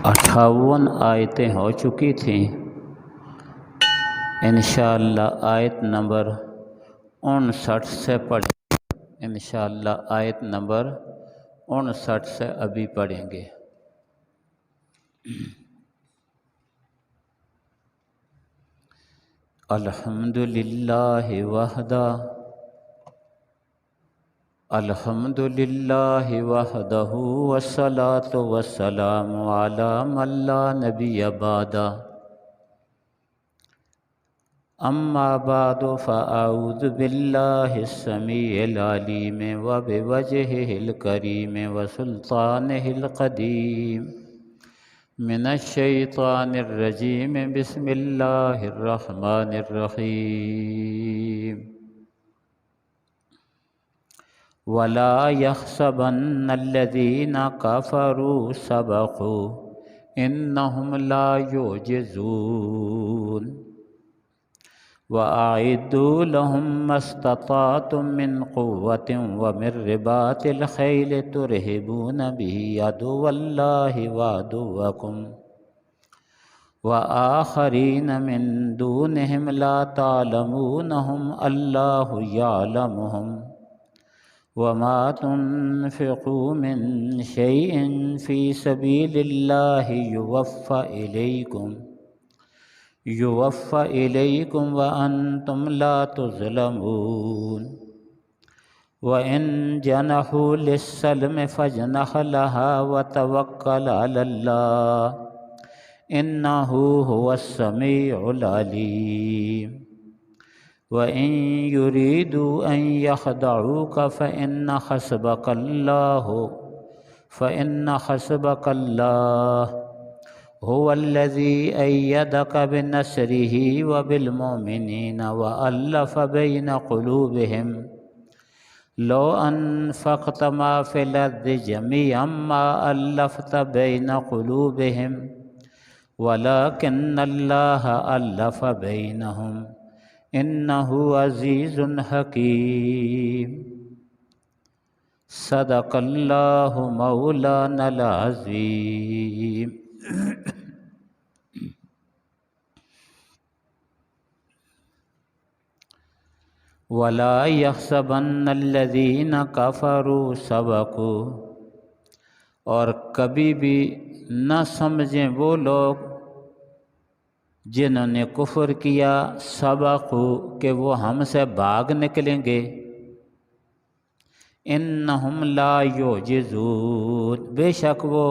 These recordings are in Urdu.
58 آیتیں ہو چکی تھیں۔ انشاءاللہ آیت نمبر 59 سے پڑھیں انشاءاللہ آیت نمبر 59 سے ابھی پڑھیں گے۔ الحمدللہ وحدہ الحمدللہ وحدہ والصلاة والسلام علی من لا نبی بعدہ اما بعد فاعوذ باللہ السمیع العلیم وبوجہہ الکریم وسلطانہ القدیم من الشیطان الرجیم بسم اللہ الرحمن الرحیم وَلَا يَحْسَبَنَّ الَّذِينَ كَفَرُوا سَبَقُوا إِنَّهُمْ لَا يُعْجِزُونَ وَأَعِدُّوا لَهُم مَّا اسْتَطَعْتُم مِّن قُوَّةٍ وَمِن رِّبَاطِ الْخَيْلِ تُرْهِبُونَ بِهِ عَدُوَّ اللَّهِ وَعَدُوَّكُمْ وَآخَرِينَ مِن دُونِهِمْ لَا تَعْلَمُونَهُمْ اللَّهُ يَعْلَمُهُمْ وَمَا تُنْفِقُوا مِنْ شَيْءٍ فِي سَبِيلِ اللَّهِ يُوَفَّ إِلَيْكُمْ وَأَنْتُمْ لَا تُظْلَمُونَ وَإِنْ جَنَحُوا لِلسَّلْمِ فَاجْنَحْ لَهَا وَتَوَكَّلْ عَلَى اللَّهِ إِنَّهُ هُوَ السَّمِيعُ الْعَلِيمُ وَإِن يُرِيدُوا أَن يَخْدَعُوكَ فَإِنَّ حَسْبَكَ اللَّهُ هُوَ الَّذِي أَيَّدَكَ بِنَصْرِهِ وَبِالْمُؤْمِنِينَ وَأَلَّفَ بَيْنَ قُلُوبِهِمْ لَوْ أَنفَقْتَ مَا فِي الْأَرْضِ جَمِيعًا مَا أَلَّفْتَ بَيْنَ قُلُوبِهِمْ وَلَكِنَّ اللَّهَ أَلَّفَ بَيْنَهُمْ إِنَّهُ عَزِيزٌ حَكِيمٌ صدق اللہ مولانا العظیم۔ وَلَا يَحْسَبَنَّ الَّذِينَ كَفَرُوا سَبَقُوا، اور کبھی بھی نہ سمجھیں وہ لوگ جنہوں نے کفر کیا سبقوا کہ وہ ہم سے بھاگ نکلیں گے، انہم لا یعجزون بے شک وہ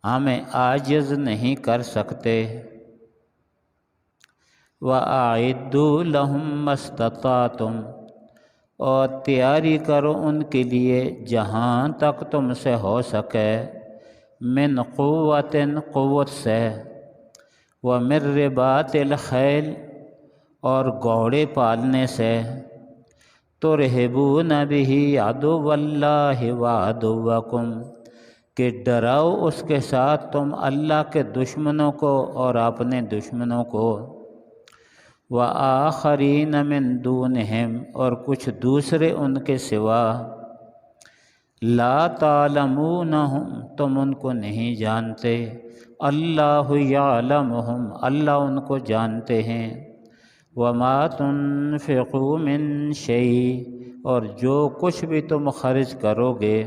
ہمیں عاجز نہیں کر سکتے، وَأَعِدُّوا لَهُم مَّا اسْتَطَعْتُمْ اور تیاری کرو ان کے لیے جہاں تک تم سے ہو سکے، من قوت قوت سے، وَمِن رِّبَاطِ الْخَيْلِ اور گھوڑے پالنے سے، تُرْهِبُونَ بِهِ عَدُوَّ اللَّهِ وَعَدُوَّكُمْ کہ ڈراؤ اس کے ساتھ تم اللہ کے دشمنوں کو اور اپنے دشمنوں کو، وَآخَرِينَ مِن دُونِهِمْ اور کچھ دوسرے ان کے سوا، لا تعلمونہم تم ان کو نہیں جانتے، اللہ یعلمہم اللہ ان کو جانتے ہیں، وما تنفقوا من شیء اور جو کچھ بھی تم خرچ کرو گے،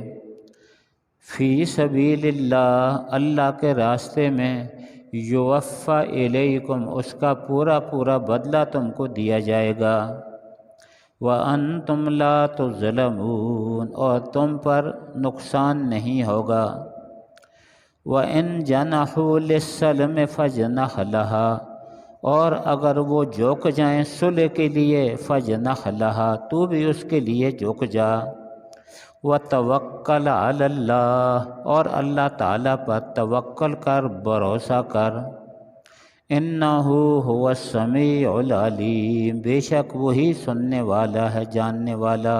فی سبیل اللہ اللہ کے راستے میں، یوفی الیکم اس کا پورا پورا بدلہ تم کو دیا جائے گا، وانتم لا تظلمون اور تم پر نقصان نہیں ہوگا، وَإِن جَنَحُوا لِلسَّلْمِ فَاجْنَحْ لَهَا اور اگر وہ جھک جائیں صلح کے لیے، فَاجْنَحْ لَهَا تو بھی اس کے لیے جھک جا، وَتَوَكَّلْ عَلَى اللَّهِ اور اللہ تعالیٰ پر توکل کر، بھروسہ کر، إِنَّهُ هُوَ السَّمِيعُ الْعَلِيمُ بے شک وہی سننے والا ہے جاننے والا،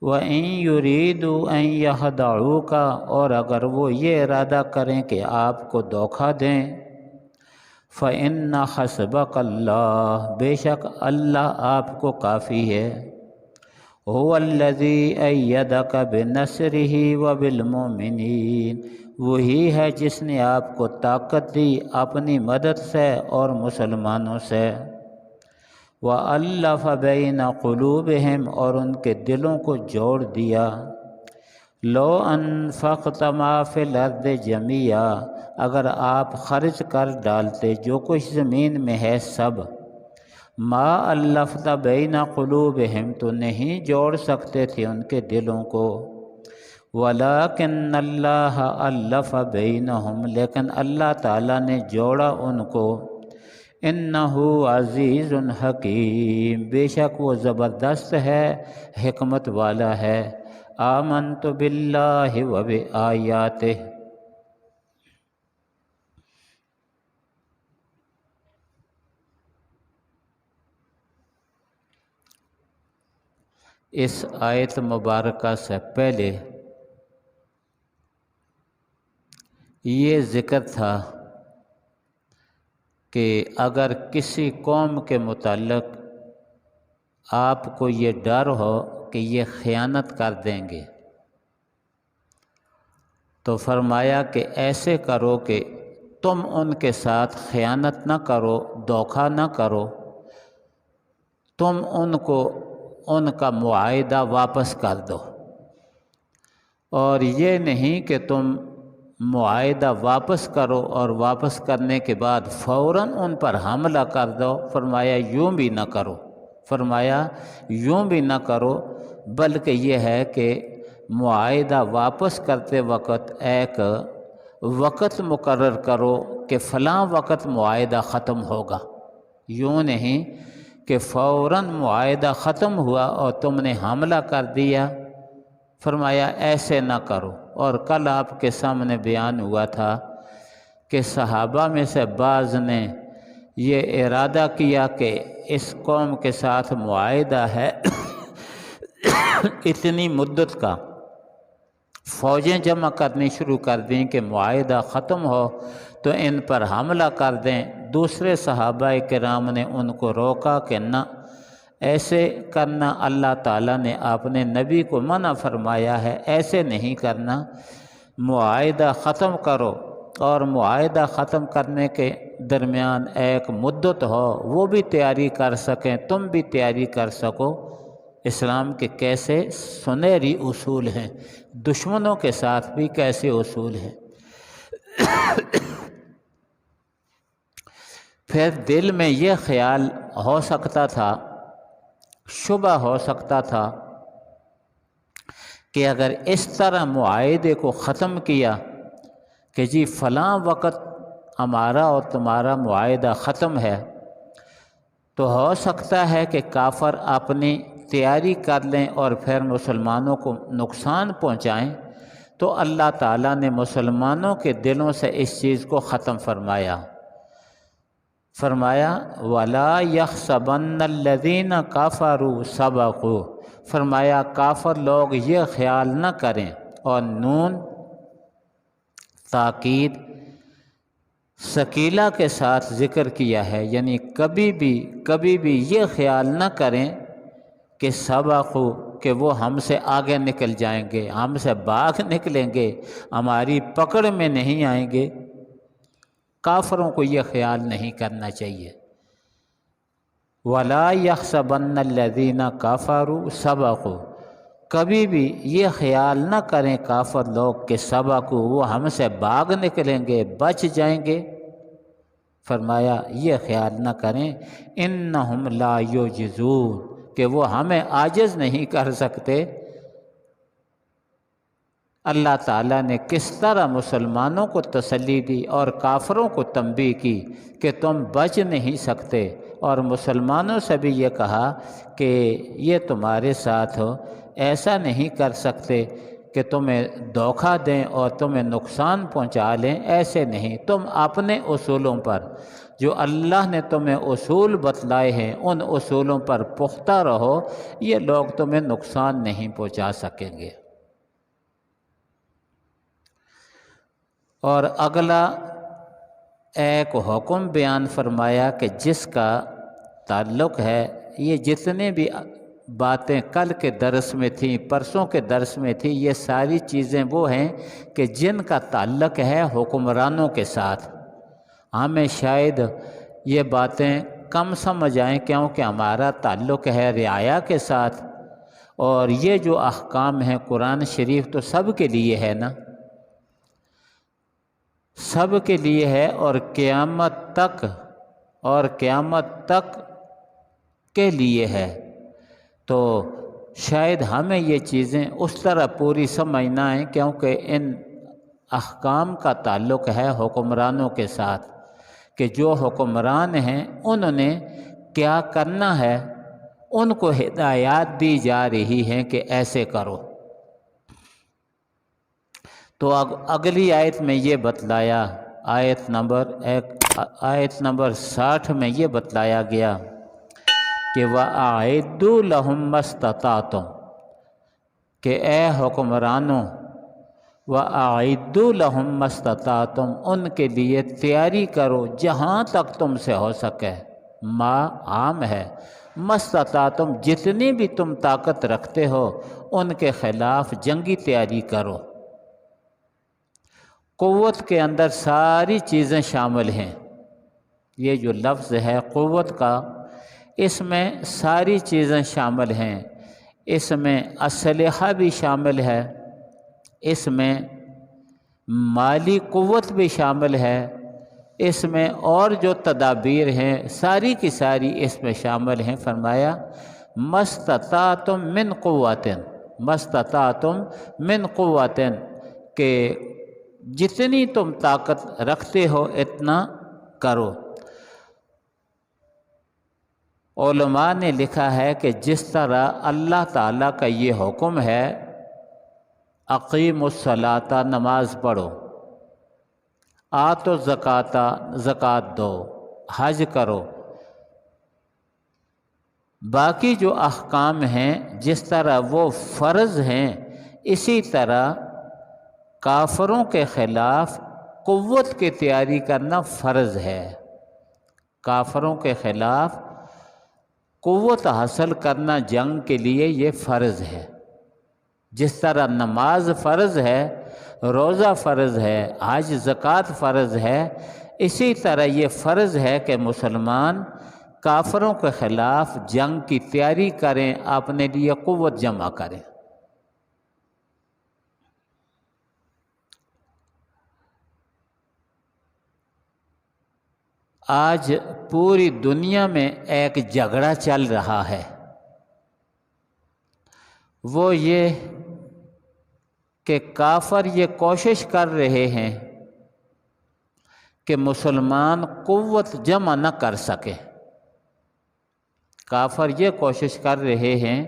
وَإِن يُرِيدُوا أَن يَخْدَعُوكَ اور اگر وہ یہ ارادہ کریں کہ آپ کو دھوکہ دیں، فَإِنَّ حَسْبَكَ اللَّهُ بے شک اللہ آپ کو کافی ہے، هو الذی ایدک بنصرہ وبالمؤمنین، وہی ہے جس نے آپ کو طاقت دی اپنی مدد سے اور مسلمانوں سے۔ وَأَلَّفَ بَيْنَ قُلُوبِهِمْ، اور ان کے دلوں کو جوڑ دیا۔ لو انفقت ما فی الارض جمیعا، اگر آپ خرچ کر ڈالتے جو کچھ زمین میں ہے سب، ما الفت بین قلوبہم، تو نہیں جوڑ سکتے تھے ان کے دلوں کو، ولکن اللہ الف بینہم، لیکن اللہ تعالیٰ نے جوڑا ان کو۔ انہ عزیز حکیم، بے شک وہ زبردست ہے، حکمت والا ہے۔ آمنت باللہ و بآیاتہ، اس آیت مبارکہ سے پہلے یہ ذکر تھا کہ اگر کسی قوم کے متعلق آپ کو یہ ڈر ہو کہ یہ خیانت کر دیں گے، تو فرمایا کہ ایسے کرو کہ تم ان کے ساتھ خیانت نہ کرو، دھوکہ نہ کرو، تم ان کو ان کا معاہدہ واپس کر دو، اور یہ نہیں کہ تم معاہدہ واپس کرو اور واپس کرنے کے بعد فوراً ان پر حملہ کر دو۔ فرمایا یوں بھی نہ کرو، فرمایا یوں بھی نہ کرو، بلکہ یہ ہے کہ معاہدہ واپس کرتے وقت ایک وقت مقرر کرو کہ فلاں وقت معاہدہ ختم ہوگا، یوں نہیں کہ فوراً معاہدہ ختم ہوا اور تم نے حملہ کر دیا۔ فرمایا ایسے نہ کرو۔ اور کل آپ کے سامنے بیان ہوا تھا کہ صحابہ میں سے بعض نے یہ ارادہ کیا کہ اس قوم کے ساتھ معاہدہ ہے اتنی مدت کا، فوجیں جمع کرنی شروع کر دیں کہ معاہدہ ختم ہو تو ان پر حملہ کر دیں۔ دوسرے صحابہ کرام نے ان کو روکا کہ نہ، ایسے کرنا اللہ تعالیٰ نے اپنے نبی کو منع فرمایا ہے، ایسے نہیں کرنا، معاہدہ ختم کرو، اور معاہدہ ختم کرنے کے درمیان ایک مدت ہو، وہ بھی تیاری کر سکیں، تم بھی تیاری کر سکو۔ اسلام کے کیسے سنہری اصول ہیں، دشمنوں کے ساتھ بھی کیسے اصول ہیں۔ پھر دل میں یہ خیال ہو سکتا تھا، شبہ ہو سکتا تھا کہ اگر اس طرح معاہدے کو ختم کیا کہ جی فلاں وقت ہمارا اور تمہارا معاہدہ ختم ہے، تو ہو سکتا ہے کہ کافر اپنی تیاری کر لیں اور پھر مسلمانوں کو نقصان پہنچائیں، تو اللہ تعالیٰ نے مسلمانوں کے دلوں سے اس چیز کو ختم فرمایا۔ فرمایا وَلَا يَحْسَبَنَّ الَّذِينَ كَفَرُوا سَبَقُوا، فرمایا کافر لوگ یہ خیال نہ کریں، اور نون تاکید ثقیلہ کے ساتھ ذکر کیا ہے، یعنی کبھی بھی یہ خیال نہ کریں کہ سبقوا، کہ وہ ہم سے آگے نکل جائیں گے، ہم سے بھاگ نکلیں گے، ہماری پکڑ میں نہیں آئیں گے۔ کافروں کو یہ خیال نہیں کرنا چاہیے۔ وَلَا يَحْسَبَنَّ الَّذِينَ كَفَرُوا سَبَقُوا، کبھی بھی یہ خیال نہ کریں کافر لوگ کہ سبقوا، وہ ہم سے بھاگ نکلیں گے، بچ جائیں گے۔ فرمایا یہ خیال نہ کریں، اِنَّهُمْ لَا يُعْجِزُونَ، کہ وہ ہمیں عاجز نہیں کر سکتے۔ اللہ تعالیٰ نے کس طرح مسلمانوں کو تسلی دی اور کافروں کو تنبیہ کی کہ تم بچ نہیں سکتے، اور مسلمانوں سے بھی یہ کہا کہ یہ تمہارے ساتھ ایسا نہیں کر سکتے کہ تمہیں دھوکہ دیں اور تمہیں نقصان پہنچا لیں، ایسے نہیں، تم اپنے اصولوں پر، جو اللہ نے تمہیں اصول بتلائے ہیں، ان اصولوں پر پختہ رہو، یہ لوگ تمہیں نقصان نہیں پہنچا سکیں گے۔ اور اگلا ایک حکم بیان فرمایا کہ جس کا تعلق ہے، یہ جتنے بھی باتیں کل کے درس میں تھیں، پرسوں کے درس میں تھی، یہ ساری چیزیں وہ ہیں کہ جن کا تعلق ہے حکمرانوں کے ساتھ۔ ہمیں شاید یہ باتیں کم سمجھ آئیں کیونکہ ہمارا تعلق ہے رعایا کے ساتھ، اور یہ جو احکام ہیں قرآن شریف تو سب کے لیے ہے نا، سب کے لیے ہے، اور قیامت تک کے لیے ہے۔ تو شاید ہمیں یہ چیزیں اس طرح پوری سمجھ نہ آئیں کیونکہ ان احکام کا تعلق ہے حکمرانوں کے ساتھ، کہ جو حکمران ہیں انہوں نے کیا کرنا ہے، ان کو ہدایات دی جا رہی ہیں کہ ایسے کرو۔ تو اگلی آیت میں یہ بتلایا، آیت نمبر 60 میں یہ بتلایا گیا کہ وَأَعِدُّوا لَهُم مَّا اسْتَطَعْتُمْ، کہ اے حکمرانوں وَأَعِدُّوا لَهُم مَّا اسْتَطَعْتُمْ، ان کے لیے تیاری کرو جہاں تک تم سے ہو سکے، ما عام ہے، مَا اسْتَطَعْتُمْ جتنی بھی تم طاقت رکھتے ہو ان کے خلاف جنگی تیاری کرو۔ قوت کے اندر ساری چیزیں شامل ہیں، یہ جو لفظ ہے قوت کا، اس میں ساری چیزیں شامل ہیں، اس میں اسلحہ بھی شامل ہے، اس میں مالی قوت بھی شامل ہے، اس میں اور جو تدابیر ہیں ساری کی ساری اس میں شامل ہیں۔ فرمایا مَسْتَطَعْتُم مِّن قُوَّةٍ، مَسْتَطَعْتُم مِّن قُوَّةٍ، کہ جتنی تم طاقت رکھتے ہو اتنا کرو۔ علماء نے لکھا ہے کہ جس طرح اللہ تعالیٰ کا یہ حکم ہے اقیموا الصلاۃ، نماز پڑھو، آتوا الزکوٰۃ، زکوٰۃ دو، حج کرو، باقی جو احکام ہیں جس طرح وہ فرض ہیں اسی طرح کافروں کے خلاف قوت کی تیاری کرنا فرض ہے۔ کافروں کے خلاف قوت حاصل کرنا جنگ کے لیے یہ فرض ہے۔ جس طرح نماز فرض ہے، روزہ فرض ہے، حج زکوٰۃ فرض ہے، اسی طرح یہ فرض ہے کہ مسلمان کافروں کے خلاف جنگ کی تیاری کریں، اپنے لیے قوت جمع کریں۔ آج پوری دنیا میں ایک جھگڑا چل رہا ہے، وہ یہ کہ کافر یہ کوشش کر رہے ہیں کہ مسلمان قوت جمع نہ کر سکے۔ کافر یہ کوشش کر رہے ہیں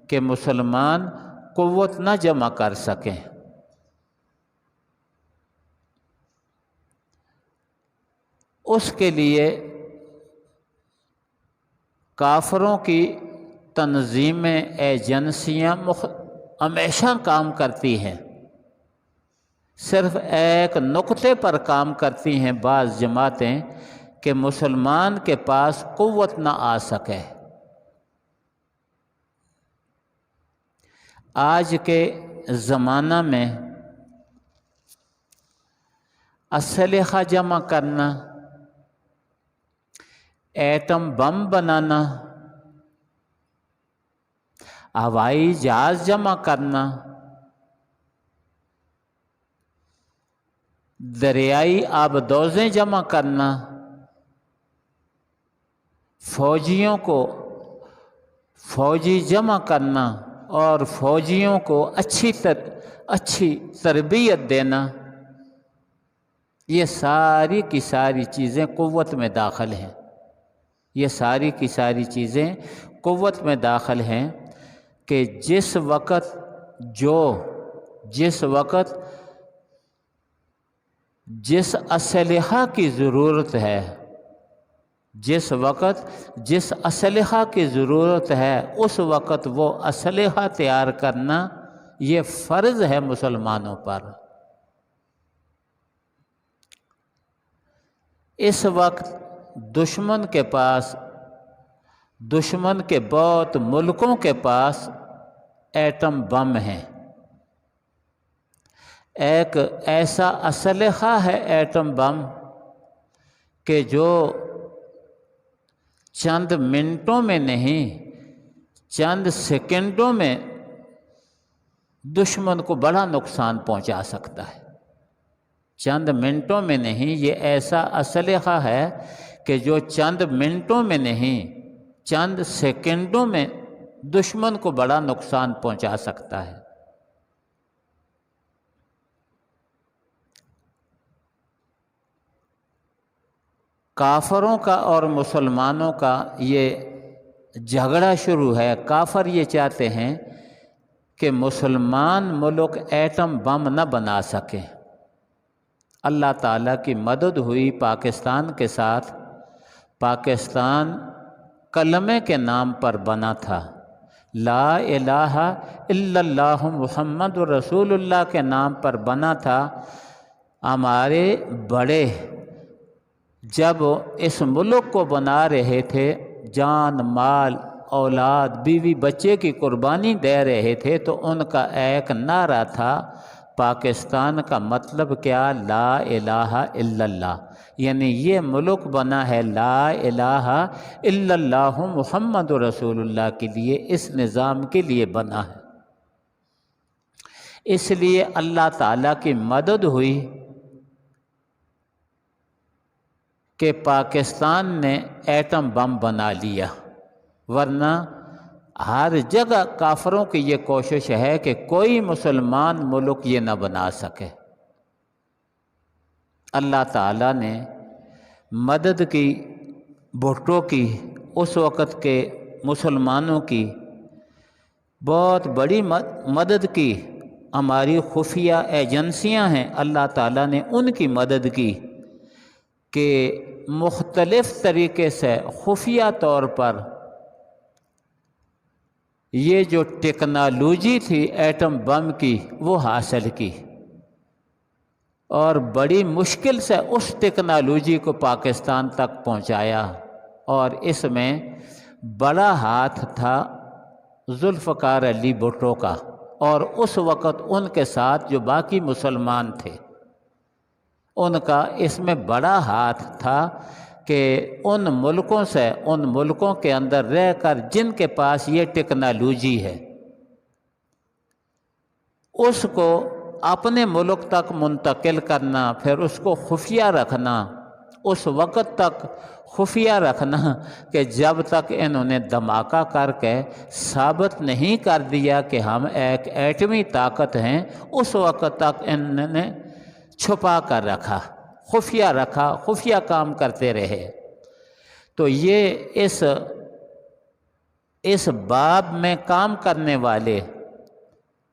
کہ مسلمان قوت نہ جمع کر سکیں۔ اس کے لیے کافروں کی تنظیمیں، ایجنسیاں ہمیشہ کام کرتی ہیں، صرف ایک نقطے پر کام کرتی ہیں بعض جماعتیں کہ مسلمان کے پاس قوت نہ آ سکے۔ آج کے زمانہ میں اسلحہ جمع کرنا، ایٹم بم بنانا، ہوائی جہاز جمع کرنا، دریائی آبدوزیں جمع کرنا، فوجیوں کو فوجی جمع کرنا اور فوجیوں کو اچھی تربیت دینا، یہ ساری کی ساری چیزیں قوت میں داخل ہیں۔ یہ ساری کی ساری چیزیں قوت میں داخل ہیں کہ جس وقت جس اسلحہ کی ضرورت ہے، جس وقت جس اسلحہ کی ضرورت ہے اس وقت وہ اسلحہ تیار کرنا یہ فرض ہے مسلمانوں پر۔ اس وقت دشمن کے پاس دشمن کے بہت ملکوں کے پاس ایٹم بم ہیں، ایک ایسا اسلحہ ہے ایٹم بم کہ جو چند منٹوں میں نہیں، چند سیکنڈوں میں دشمن کو بڑا نقصان پہنچا سکتا ہے۔ چند منٹوں میں نہیں، یہ ایسا اسلحہ ہے کہ جو چند منٹوں میں نہیں، چند سیکنڈوں میں دشمن کو بڑا نقصان پہنچا سکتا ہے۔ کافروں کا اور مسلمانوں کا یہ جھگڑا شروع ہے۔ کافر یہ چاہتے ہیں کہ مسلمان ملک ایٹم بم نہ بنا سکیں۔ اللہ تعالیٰ کی مدد ہوئی پاکستان کے ساتھ۔ پاکستان کلمے کے نام پر بنا تھا، لا الہ الا اللہ محمد رسول اللہ کے نام پر بنا تھا۔ ہمارے بڑے جب اس ملک کو بنا رہے تھے، جان مال اولاد بیوی بچے کی قربانی دے رہے تھے، تو ان کا ایک نعرہ تھا پاکستان کا مطلب کیا؟ لا الہ الا اللہ، یعنی یہ ملک بنا ہے لا الہ الا اللہ محمد رسول اللہ کے لیے، اس نظام کے لیے بنا ہے۔ اس لیے اللہ تعالیٰ کی مدد ہوئی کہ پاکستان نے ایٹم بم بنا لیا، ورنہ ہر جگہ کافروں کی یہ کوشش ہے کہ کوئی مسلمان ملک یہ نہ بنا سکے۔ اللہ تعالیٰ نے مدد کی بھٹو کی، اس وقت کے مسلمانوں کی بہت بڑی مدد کی۔ ہماری خفیہ ایجنسیاں ہیں، اللہ تعالیٰ نے ان کی مدد کی کہ مختلف طریقے سے خفیہ طور پر یہ جو ٹیکنالوجی تھی ایٹم بم کی وہ حاصل کی، اور بڑی مشکل سے اس ٹیکنالوجی کو پاکستان تک پہنچایا، اور اس میں بڑا ہاتھ تھا ذوالفقار علی بھٹو کا، اور اس وقت ان کے ساتھ جو باقی مسلمان تھے ان کا اس میں بڑا ہاتھ تھا کہ ان ملکوں سے، ان ملکوں کے اندر رہ کر جن کے پاس یہ ٹیکنالوجی ہے، اس کو اپنے ملک تک منتقل کرنا، پھر اس کو خفیہ رکھنا، اس وقت تک خفیہ رکھنا کہ جب تک انہوں نے دھماکہ کر کے ثابت نہیں کر دیا کہ ہم ایک ایٹمی طاقت ہیں، اس وقت تک انہوں نے چھپا کر رکھا، خفیہ رکھا، خفیہ کام کرتے رہے۔ تو یہ اس باب میں کام کرنے والے،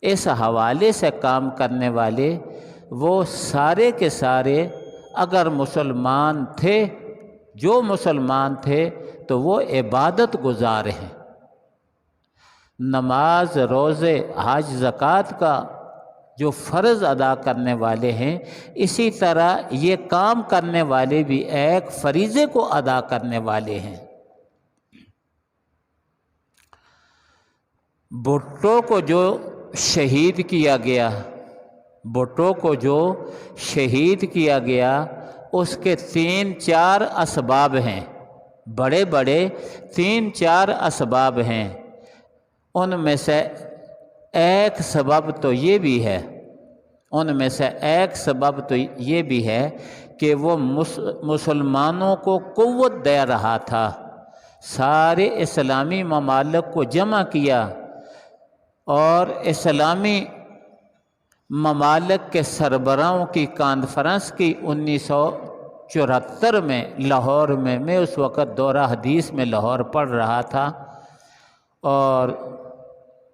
اس حوالے سے کام کرنے والے وہ سارے کے سارے اگر مسلمان تھے، جو مسلمان تھے تو وہ عبادت گزار ہیں، نماز روزے حج زکوٰۃ کا جو فرض ادا کرنے والے ہیں، اسی طرح یہ کام کرنے والے بھی ایک فریضے کو ادا کرنے والے ہیں۔ بھٹو کو جو شہید کیا گیا، بھٹو کو جو شہید کیا گیا، اس کے 3-4 اسباب ہیں، بڑے بڑے 3-4 اسباب ہیں۔ ان میں سے ایک سبب تو یہ بھی ہے، کہ وہ مسلمانوں کو قوت دے رہا تھا، سارے اسلامی ممالک کو جمع کیا، اور اسلامی ممالک کے سربراہوں کی کانفرنس کی 1974 میں لاہور میں اس وقت دورہ حدیث میں لاہور پڑھ رہا تھا، اور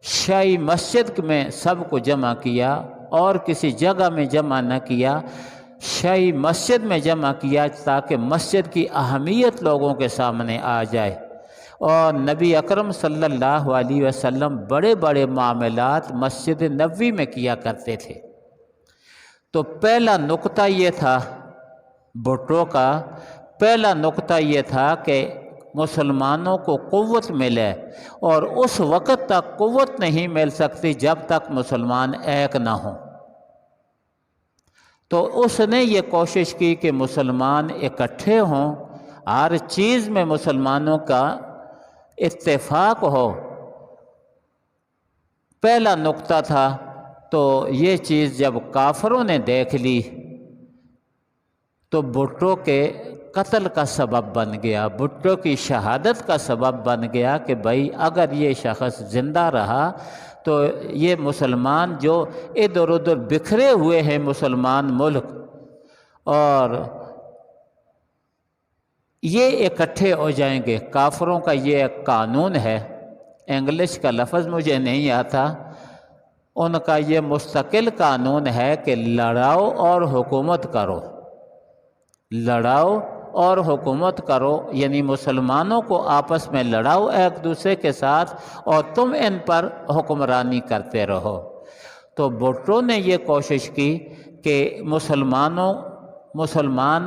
شاہی مسجد میں سب کو جمع کیا، اور کسی جگہ میں جمع نہ کیا، شاہی مسجد میں جمع کیا تاکہ مسجد کی اہمیت لوگوں کے سامنے آ جائے۔ اور نبی اکرم صلی اللہ علیہ وسلم بڑے بڑے معاملات مسجد نبوی میں کیا کرتے تھے۔ تو پہلا نقطہ یہ تھا، بھٹو کا پہلا نقطہ یہ تھا کہ مسلمانوں کو قوت ملے، اور اس وقت تک قوت نہیں مل سکتی جب تک مسلمان ایک نہ ہوں۔ تو اس نے یہ کوشش کی کہ مسلمان اکٹھے ہوں، ہر چیز میں مسلمانوں کا اتفاق ہو۔ پہلا نقطہ تھا، تو یہ چیز جب کافروں نے دیکھ لی تو بھٹو کے قتل کا سبب بن گیا، بھٹو کی شہادت کا سبب بن گیا کہ بھائی اگر یہ شخص زندہ رہا تو یہ مسلمان جو ادھر ادھر بکھرے ہوئے ہیں مسلمان ملک، اور یہ اکٹھے ہو جائیں گے۔ کافروں کا یہ ایک قانون ہے، انگلش کا لفظ مجھے نہیں آتا، ان کا یہ مستقل قانون ہے کہ لڑاؤ اور حکومت کرو، لڑاؤ اور حکومت کرو، یعنی مسلمانوں کو آپس میں لڑاؤ ایک دوسرے کے ساتھ اور تم ان پر حکمرانی کرتے رہو۔ تو بھٹو نے یہ کوشش کی کہ مسلمان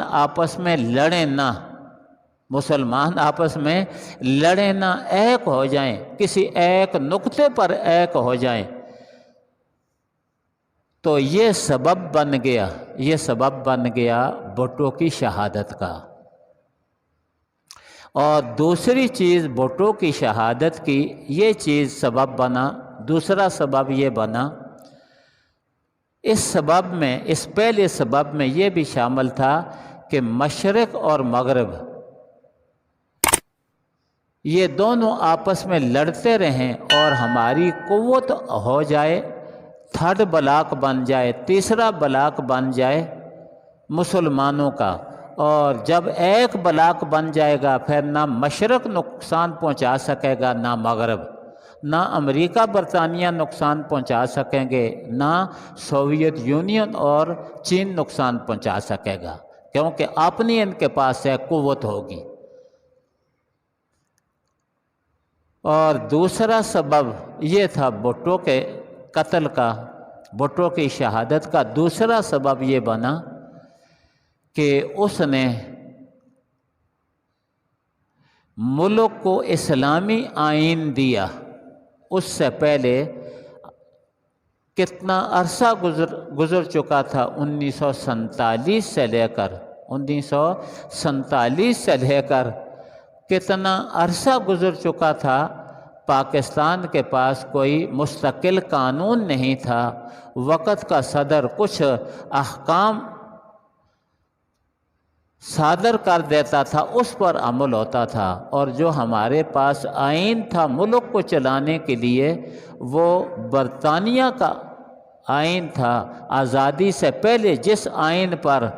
آپس میں لڑیں نہ، مسلمان آپس میں لڑیں نہ، ایک ہو جائیں، کسی ایک نقطے پر ایک ہو جائیں۔ تو یہ سبب بن گیا بھٹو کی شہادت کا۔ اور دوسری چیز بھٹو کی شہادت کی یہ چیز سبب بنا، دوسرا سبب یہ بنا، اس پہلے سبب میں یہ بھی شامل تھا کہ مشرق اور مغرب یہ دونوں آپس میں لڑتے رہیں اور ہماری قوت ہو جائے، تھرڈ بلاک بن جائے، تیسرا بلاک بن جائے مسلمانوں کا۔ اور جب ایک بلاک بن جائے گا پھر نہ مشرق نقصان پہنچا سکے گا، نہ مغرب، نہ امریکہ برطانیہ نقصان پہنچا سکیں گے، نہ سوویت یونین اور چین نقصان پہنچا سکے گا، کیونکہ اپنی ان کے پاس ایک قوت ہوگی۔ اور دوسرا سبب یہ تھا بھٹو کے قتل کا، بھٹو کی شہادت کا دوسرا سبب یہ بنا کہ اس نے ملک کو اسلامی آئین دیا۔ اس سے پہلے کتنا عرصہ گزر چکا تھا، 1947 سے لے کر کتنا عرصہ گزر چکا تھا، پاکستان کے پاس کوئی مستقل قانون نہیں تھا۔ وقت کا صدر کچھ احکام صادر کر دیتا تھا، اس پر عمل ہوتا تھا، اور جو ہمارے پاس آئین تھا ملک کو چلانے کے لیے وہ برطانیہ کا آئین تھا۔ آزادی سے پہلے جس آئین پر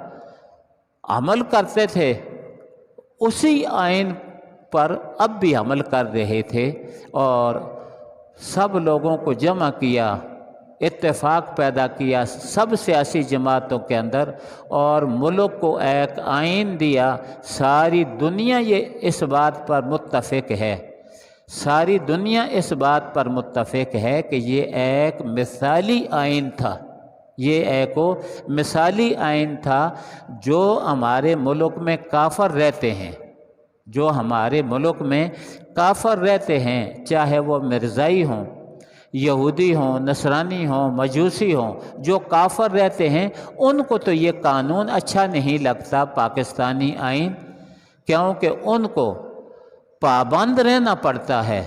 عمل کرتے تھے اسی آئین پر اب بھی عمل کر رہے تھے، اور سب لوگوں کو جمع کیا، اتفاق پیدا کیا سب سیاسی جماعتوں کے اندر، اور ملک کو ایک آئین دیا۔ ساری دنیا اس بات پر متفق ہے، ساری دنیا اس بات پر متفق ہے کہ یہ ایک مثالی آئین تھا، یہ ایک مثالی آئین تھا۔ جو ہمارے ملک میں کافر رہتے ہیں، جو ہمارے ملک میں کافر رہتے ہیں، چاہے وہ مرزائی ہوں، یہودی ہوں، نصرانی ہوں، مجوسی ہوں، جو کافر رہتے ہیں ان کو تو یہ قانون اچھا نہیں لگتا پاکستانی آئین، کیونکہ ان کو پابند رہنا پڑتا ہے،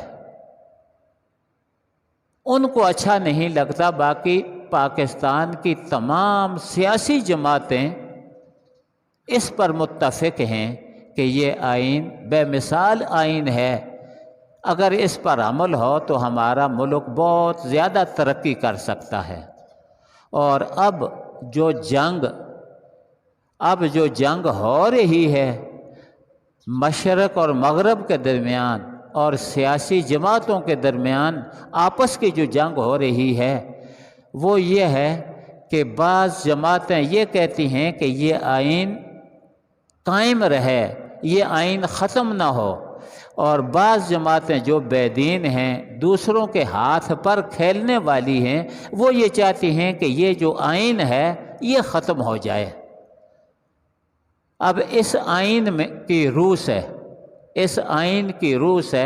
ان کو اچھا نہیں لگتا۔ باقی پاکستان کی تمام سیاسی جماعتیں اس پر متفق ہیں کہ یہ آئین بے مثال آئین ہے، اگر اس پر عمل ہو تو ہمارا ملک بہت زیادہ ترقی کر سکتا ہے۔ اور اب جو جنگ ہو رہی ہے مشرق اور مغرب کے درمیان اور سیاسی جماعتوں کے درمیان آپس کی جو جنگ ہو رہی ہے وہ یہ ہے کہ بعض جماعتیں یہ کہتی ہیں کہ یہ آئین قائم رہے، یہ آئین ختم نہ ہو، اور بعض جماعتیں جو بے دین ہیں، دوسروں کے ہاتھ پر کھیلنے والی ہیں، وہ یہ چاہتی ہیں کہ یہ جو آئین ہے یہ ختم ہو جائے۔ اب اس آئین میں کی روح سے، اس آئین کی روح سے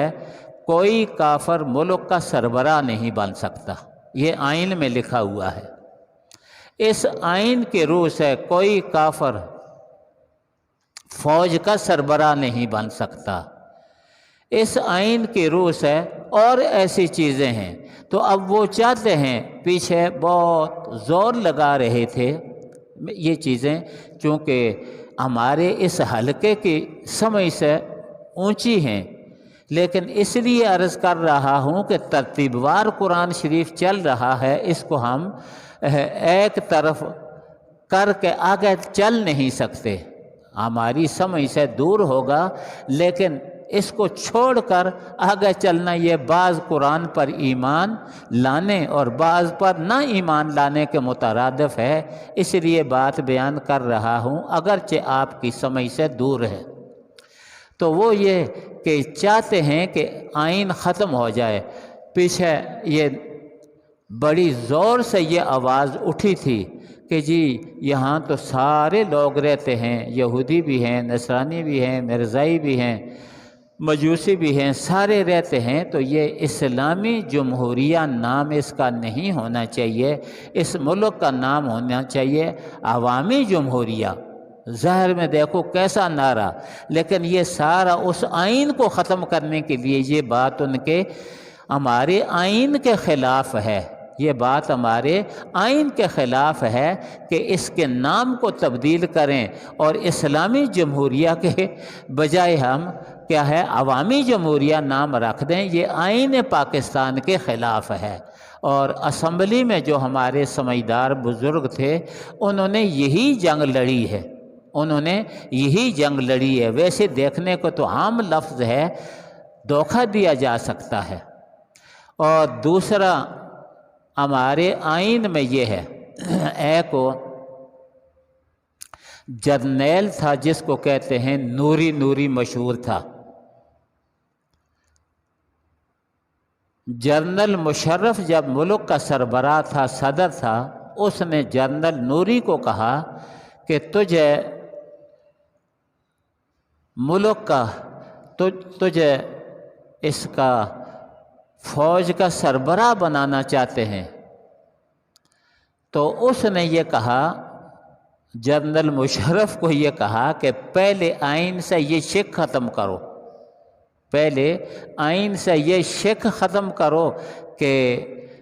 کوئی کافر ملک کا سربراہ نہیں بن سکتا، یہ آئین میں لکھا ہوا ہے۔ اس آئین کی روح سے کوئی کافر فوج کا سربراہ نہیں بن سکتا۔ اس آئین کی روح سے اور ایسی چیزیں ہیں۔ تو اب وہ چاہتے ہیں، پیچھے بہت زور لگا رہے تھے یہ چیزیں، چونکہ ہمارے اس حلقے کی سمجھ سے اونچی ہیں، لیکن اس لیے عرض کر رہا ہوں کہ ترتیب وار قرآن شریف چل رہا ہے، اس کو ہم ایک طرف کر کے آگے چل نہیں سکتے، ہماری سمجھ سے دور ہوگا، لیکن اس کو چھوڑ کر آگے چلنا یہ بعض قرآن پر ایمان لانے اور بعض پر نہ ایمان لانے کے مترادف ہے، اس لیے بات بیان کر رہا ہوں اگرچہ آپ کی سمجھ سے دور ہے۔ تو وہ یہ کہ چاہتے ہیں کہ آئین ختم ہو جائے۔ پیچھے یہ بڑی زور سے یہ آواز اٹھی تھی کہ جی یہاں تو سارے لوگ رہتے ہیں، یہودی بھی ہیں، نصرانی بھی ہیں، مرزائی بھی ہیں، مجوسی بھی ہیں، سارے رہتے ہیں، تو یہ اسلامی جمہوریہ نام اس کا نہیں ہونا چاہیے، اس ملک کا نام ہونا چاہیے عوامی جمہوریہ۔ ظاہر میں دیکھو کیسا نعرہ، لیکن یہ سارا اس آئین کو ختم کرنے کے لیے، یہ بات ان کے ہمارے آئین کے خلاف ہے، یہ بات ہمارے آئین کے خلاف ہے کہ اس کے نام کو تبدیل کریں اور اسلامی جمہوریہ کے بجائے ہم کیا ہے عوامی جمہوریہ نام رکھ دیں، یہ آئین پاکستان کے خلاف ہے۔ اور اسمبلی میں جو ہمارے سمجھدار بزرگ تھے انہوں نے یہی جنگ لڑی ہے، انہوں نے یہی جنگ لڑی ہے۔ ویسے دیکھنے کو تو عام لفظ ہے، دھوکہ دیا جا سکتا ہے۔ اور دوسرا ہمارے آئین میں یہ ہے، ایک جرنیل تھا جس کو کہتے ہیں نوری مشہور تھا، جنرل مشرف جب ملک کا سربراہ تھا، صدر تھا، اس نے جنرل نوری کو کہا کہ تجھے ملک کا تجھے اس کا فوج کا سربراہ بنانا چاہتے ہیں۔ تو اس نے یہ کہا، جنرل مشرف کو یہ کہا کہ پہلے آئین سے یہ شک ختم کرو، پہلے آئین سے یہ شک ختم کرو کہ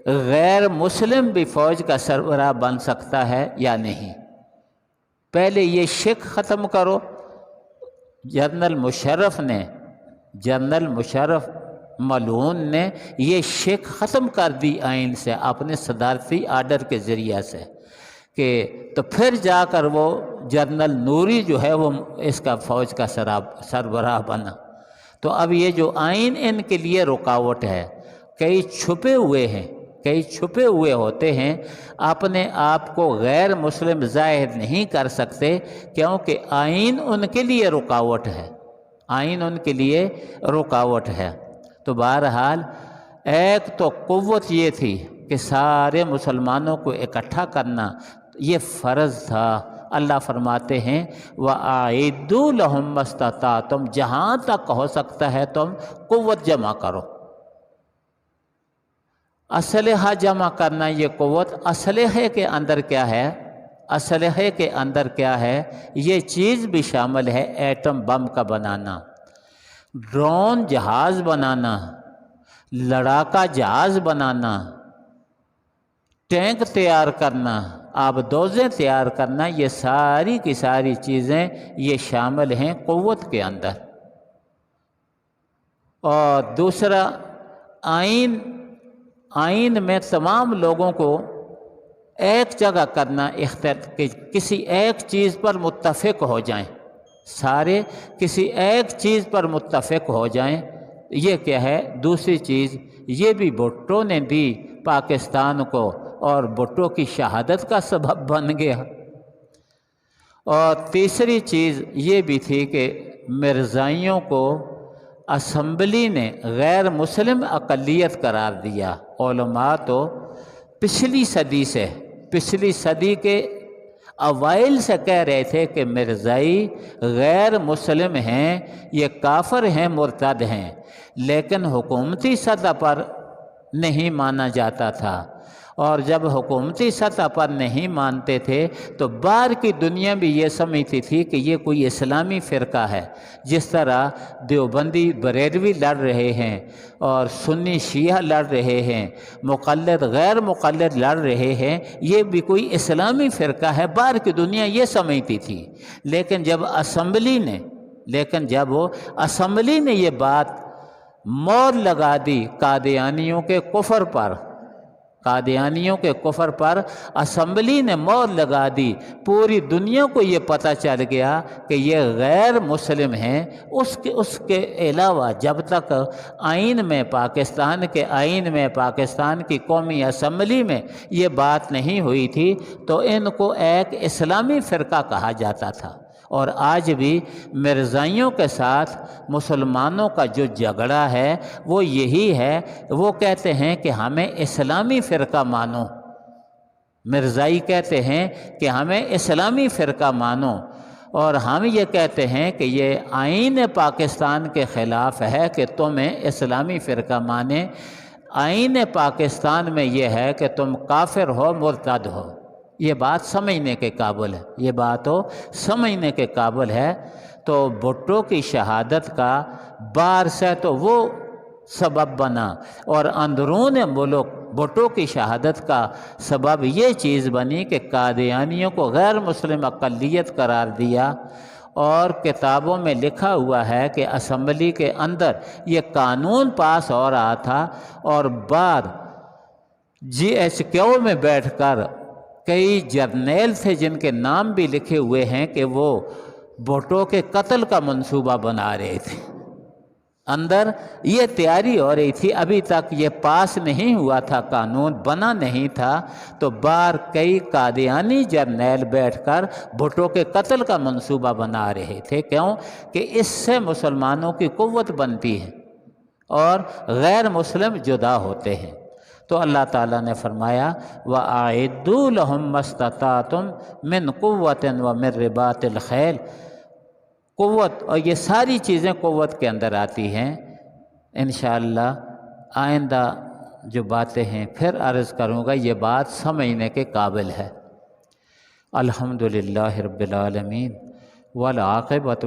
غیر مسلم بھی فوج کا سربراہ بن سکتا ہے یا نہیں، پہلے یہ شک ختم کرو۔ جنرل مشرف ملعون نے یہ شک ختم کر دی آئین سے اپنے صدارتی آرڈر کے ذریعہ سے، کہ تو پھر جا کر وہ جنرل نوری جو ہے وہ اس کا فوج کا سربراہ بنا۔ تو اب یہ جو آئین ان کے لیے رکاوٹ ہے، کئی چھپے ہوئے ہوتے ہیں، اپنے آپ کو غیر مسلم ظاہر نہیں کر سکتے کیونکہ آئین ان کے لیے رکاوٹ ہے، آئین ان کے لیے رکاوٹ ہے۔ تو بہرحال ایک تو قوت یہ تھی کہ سارے مسلمانوں کو اکٹھا کرنا، یہ فرض تھا۔ اللہ فرماتے ہیں وَأَعِدُّوا لَهُم مَّا اسْتَطَعْتُمْ، جہاں تک ہو سکتا ہے تم قوت جمع کرو۔ اسلحہ جمع کرنا، یہ قوت اسلحے کے اندر کیا ہے؟ اسلحے کے اندر کیا ہے؟ یہ چیز بھی شامل ہے، ایٹم بم کا بنانا، ڈرون جہاز بنانا، لڑاکا جہاز بنانا، ٹینک تیار کرنا، آبدوزیں تیار کرنا، یہ ساری کی ساری چیزیں یہ شامل ہیں قوت کے اندر۔ اور دوسرا آئین میں تمام لوگوں کو ایک جگہ کرنا، کہ کسی ایک چیز پر متفق ہو جائیں، سارے کسی ایک چیز پر متفق ہو جائیں۔ یہ کیا ہے؟ دوسری چیز یہ بھی بھٹو نے دی پاکستان کو، اور بھٹو کی شہادت کا سبب بن گیا۔ اور تیسری چیز یہ بھی تھی کہ مرزائیوں کو اسمبلی نے غیر مسلم اقلیت قرار دیا۔ علماء تو پچھلی صدی کے اوائل سے کہہ رہے تھے کہ مرزائی غیر مسلم ہیں، یہ کافر ہیں، مرتد ہیں، لیکن حکومتی سطح پر نہیں مانا جاتا تھا، اور جب حکومتی سطح پر نہیں مانتے تھے تو باہر کی دنیا بھی یہ سمجھتی تھی کہ یہ کوئی اسلامی فرقہ ہے، جس طرح دیوبندی بریلوی لڑ رہے ہیں اور سنی شیعہ لڑ رہے ہیں، مقلد غیر مقلد لڑ رہے ہیں، یہ بھی کوئی اسلامی فرقہ ہے، باہر کی دنیا یہ سمجھتی تھی۔ لیکن جب اسمبلی نے یہ بات مور لگا دی قادیانیوں کے کفر پر اسمبلی نے مور لگا دی، پوری دنیا کو یہ پتہ چل گیا کہ یہ غیر مسلم ہیں۔ اس کے علاوہ جب تک آئین میں، پاکستان کے آئین میں، پاکستان کی قومی اسمبلی میں یہ بات نہیں ہوئی تھی تو ان کو ایک اسلامی فرقہ کہا جاتا تھا۔ اور آج بھی مرزائیوں کے ساتھ مسلمانوں کا جو جھگڑا ہے وہ یہی ہے، وہ کہتے ہیں کہ ہمیں اسلامی فرقہ مانو، مرزائی کہتے ہیں کہ ہمیں اسلامی فرقہ مانو، اور ہم یہ کہتے ہیں کہ یہ آئین پاکستان کے خلاف ہے کہ تمہیں اسلامی فرقہ مانے۔ آئین پاکستان میں یہ ہے کہ تم کافر ہو، مرتد ہو۔ یہ بات سمجھنے کے قابل ہے۔ تو بھٹو کی شہادت کا باہر سے تو وہ سبب بنا، اور اندرون ملک بھٹو کی شہادت کا سبب یہ چیز بنی کہ قادیانیوں کو غیر مسلم اقلیت قرار دیا، اور کتابوں میں لکھا ہوا ہے کہ اسمبلی کے اندر یہ قانون پاس ہو رہا تھا، اور بعد GHQ میں بیٹھ کر کئی جرنیل تھے جن کے نام بھی لکھے ہوئے ہیں کہ وہ بھٹو کے قتل کا منصوبہ بنا رہے تھے۔ اندر یہ تیاری ہو رہی تھی، ابھی تک یہ پاس نہیں ہوا تھا، قانون بنا نہیں تھا، تو باہر کئی قادیانی جرنیل بیٹھ کر بھٹو کے قتل کا منصوبہ بنا رہے تھے۔ کیوں؟ کہ اس سے مسلمانوں کی قوت بنتی ہے اور غیر مسلم جدا ہوتے ہیں۔ تو اللہ تعالیٰ نے فرمایا وَأَعِدُّوا لَهُم مَّا اسْتَطَعْتُم مِّن قُوَّةٍ وَمِن رِّبَاطِ الْخَيْلِ، قوت، اور یہ ساری چیزیں قوت کے اندر آتی ہیں۔ انشاءاللہ آئندہ جو باتیں ہیں پھر عرض کروں گا، یہ بات سمجھنے کے قابل ہے۔ الحمدللہ رب العالمین والعاقبۃ